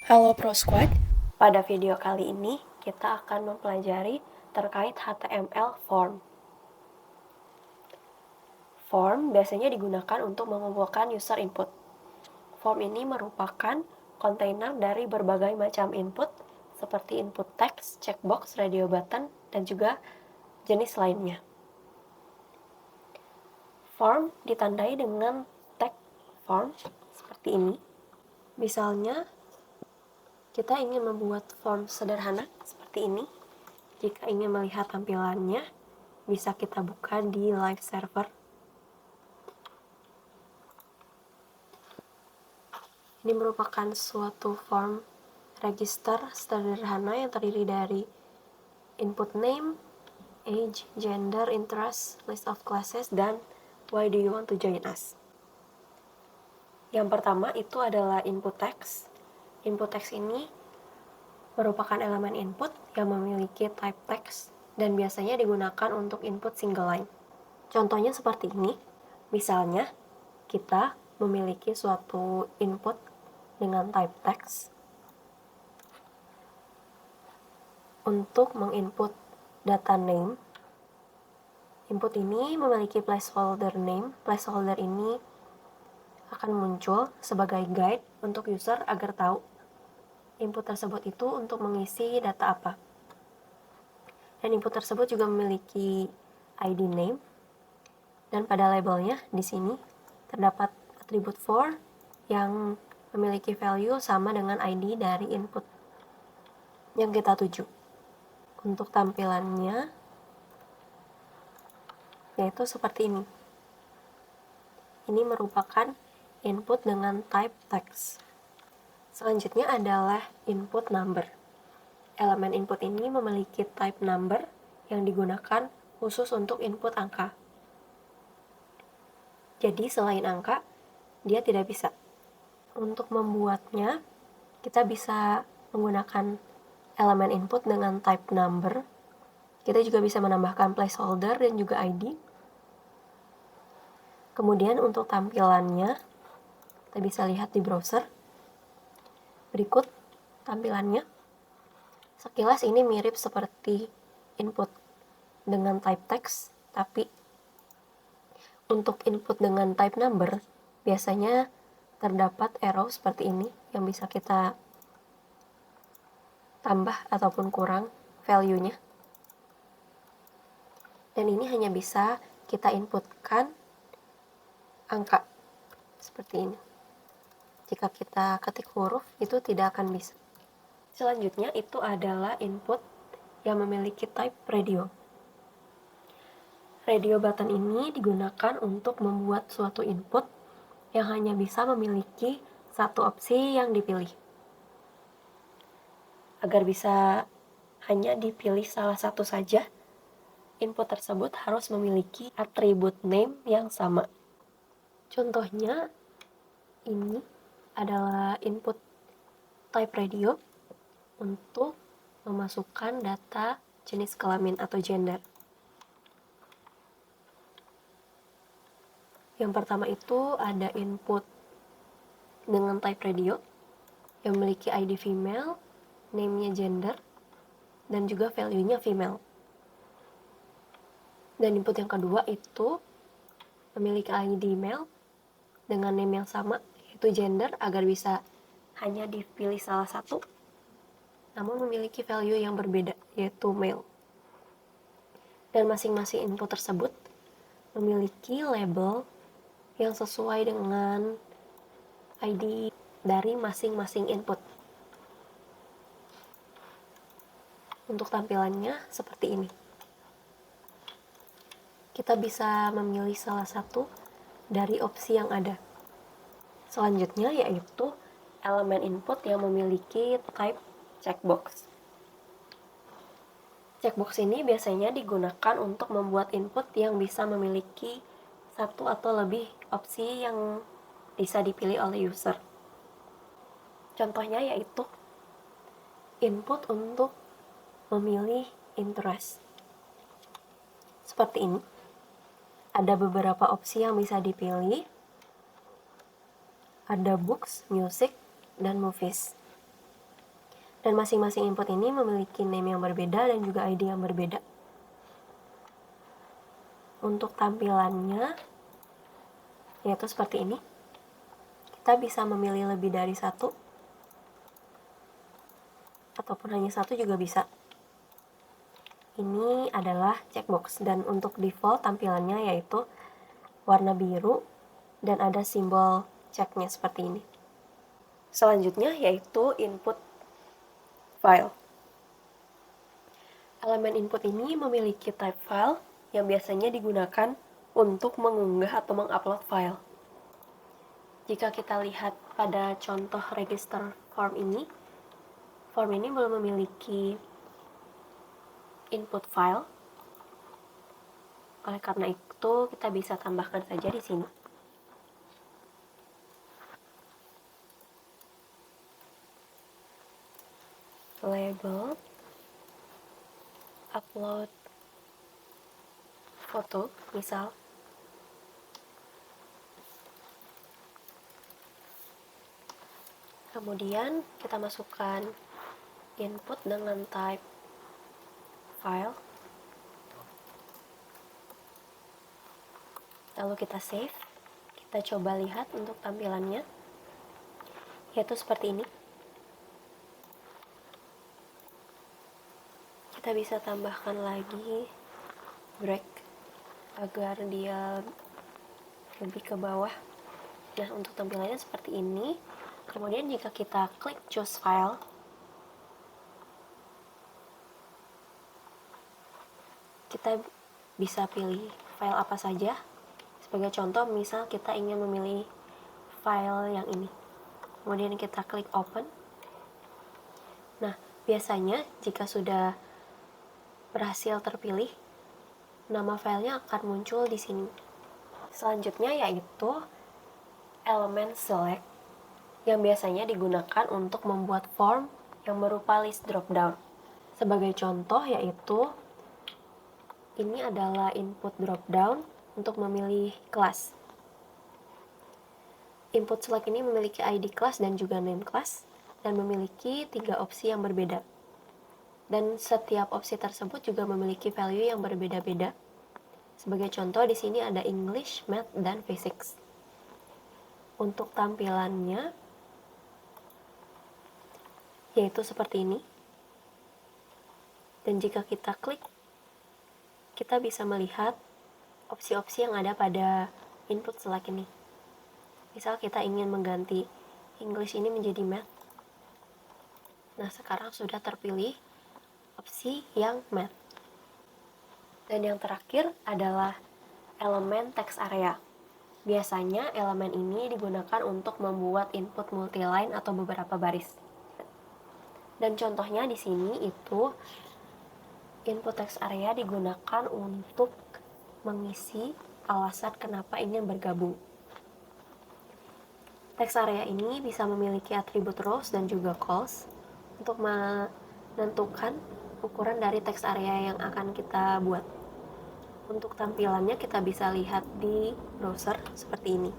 Halo Pro Squad, pada video kali ini kita akan mempelajari terkait HTML form. Form biasanya digunakan untuk mengumpulkan user input. Form ini merupakan kontainer dari berbagai macam input seperti input text, checkbox, radio button, dan juga jenis lainnya. Form ditandai dengan tag form seperti ini. Misalnya, kita ingin membuat form sederhana seperti ini. Jika ingin melihat tampilannya, bisa kita buka di live server. Ini merupakan suatu form register sederhana yang terdiri dari input name, age, gender, interest, list of classes, dan why do you want to join us. Yang pertama itu adalah input text. Input text ini merupakan elemen input yang memiliki type text dan biasanya digunakan untuk input single line. Contohnya seperti ini. Misalnya, kita memiliki suatu input dengan type text untuk menginput data name. Input ini memiliki placeholder name. Placeholder ini akan muncul sebagai guide untuk user agar tahu input tersebut itu untuk mengisi data apa. Dan input tersebut juga memiliki ID name, dan pada labelnya di sini terdapat atribut for yang memiliki value sama dengan ID dari input yang kita tuju. Untuk tampilannya yaitu seperti ini. Ini merupakan input dengan type text. Selanjutnya adalah input number. Elemen input ini memiliki type number yang digunakan khusus untuk input angka. Jadi selain angka, dia tidak bisa. Untuk membuatnya, kita bisa menggunakan elemen input dengan type number. Kita juga bisa menambahkan placeholder dan juga ID. Kemudian untuk tampilannya, kita bisa lihat di browser. Berikut tampilannya. Sekilas ini mirip seperti input dengan type text, tapi untuk input dengan type number, biasanya terdapat arrow seperti ini yang bisa kita tambah ataupun kurang value-nya. Dan ini hanya bisa kita inputkan angka seperti ini. Jika kita ketik huruf, itu tidak akan bisa. Selanjutnya itu adalah input yang memiliki type radio. Radio button ini digunakan untuk membuat suatu input yang hanya bisa memiliki satu opsi yang dipilih. Agar bisa hanya dipilih salah satu saja, input tersebut harus memiliki atribut name yang sama. Contohnya, ini adalah input type radio untuk memasukkan data jenis kelamin atau gender. Yang pertama itu ada input dengan type radio yang memiliki ID female, name-nya gender, dan juga value-nya female. Dan input yang kedua itu memiliki ID male dengan name yang sama, yaitu gender, agar bisa hanya dipilih salah satu, namun memiliki value yang berbeda, yaitu male. Dan masing-masing input tersebut memiliki label yang sesuai dengan ID dari masing-masing input. Untuk tampilannya seperti ini. Kita bisa memilih salah satu dari opsi yang ada. Selanjutnya yaitu elemen input yang memiliki type checkbox. Checkbox ini biasanya digunakan untuk membuat input yang bisa memiliki satu atau lebih opsi yang bisa dipilih oleh user. Contohnya yaitu input untuk memilih interest. Seperti ini. Ada beberapa opsi yang bisa dipilih. Ada books, music, dan movies. Dan masing-masing input ini memiliki name yang berbeda dan juga ID yang berbeda. Untuk tampilannya, yaitu seperti ini. Kita bisa memilih lebih dari satu, ataupun hanya satu juga bisa. Ini adalah checkbox, dan untuk default tampilannya yaitu warna biru dan ada simbol checknya seperti ini. Selanjutnya yaitu input file. Elemen input ini memiliki type file yang biasanya digunakan untuk mengunggah atau mengupload file. Jika kita lihat pada contoh register form ini belum memiliki input file. Oleh karena itu, kita bisa tambahkan saja di sini. Label, upload foto, misal. Kemudian kita masukkan input dengan type file. Lalu kita save. Kita coba lihat untuk tampilannya, yaitu seperti ini. Kita bisa tambahkan lagi break agar dia lebih ke bawah. Nah, untuk tampilannya seperti ini. Kemudian jika kita klik choose file, kita bisa pilih file apa saja. Sebagai contoh, misal kita ingin memilih file yang ini. Kemudian kita klik open. Nah, biasanya jika sudah berhasil terpilih, nama filenya akan muncul di sini. Selanjutnya yaitu elemen select yang biasanya digunakan untuk membuat form yang berupa list drop-down. Sebagai contoh yaitu ini adalah input drop-down untuk memilih kelas. Input select ini memiliki ID kelas dan juga name kelas dan memiliki 3 opsi yang berbeda. Dan setiap opsi tersebut juga memiliki value yang berbeda-beda. Sebagai contoh di sini ada English, Math, dan Physics. Untuk tampilannya yaitu seperti ini. Dan jika kita klik, kita bisa melihat opsi-opsi yang ada pada input select ini. Misal kita ingin mengganti English ini menjadi Math. Nah, sekarang sudah terpilih opsi yang Math. Dan yang terakhir adalah elemen text area. Biasanya elemen ini digunakan untuk membuat input multiline atau beberapa baris. Dan contohnya di sini itu input text area digunakan untuk mengisi alasan kenapa ingin bergabung. Text area ini bisa memiliki atribut rows dan juga calls untuk menentukan ukuran dari text area yang akan kita buat. Untuk tampilannya kita bisa lihat di browser seperti ini.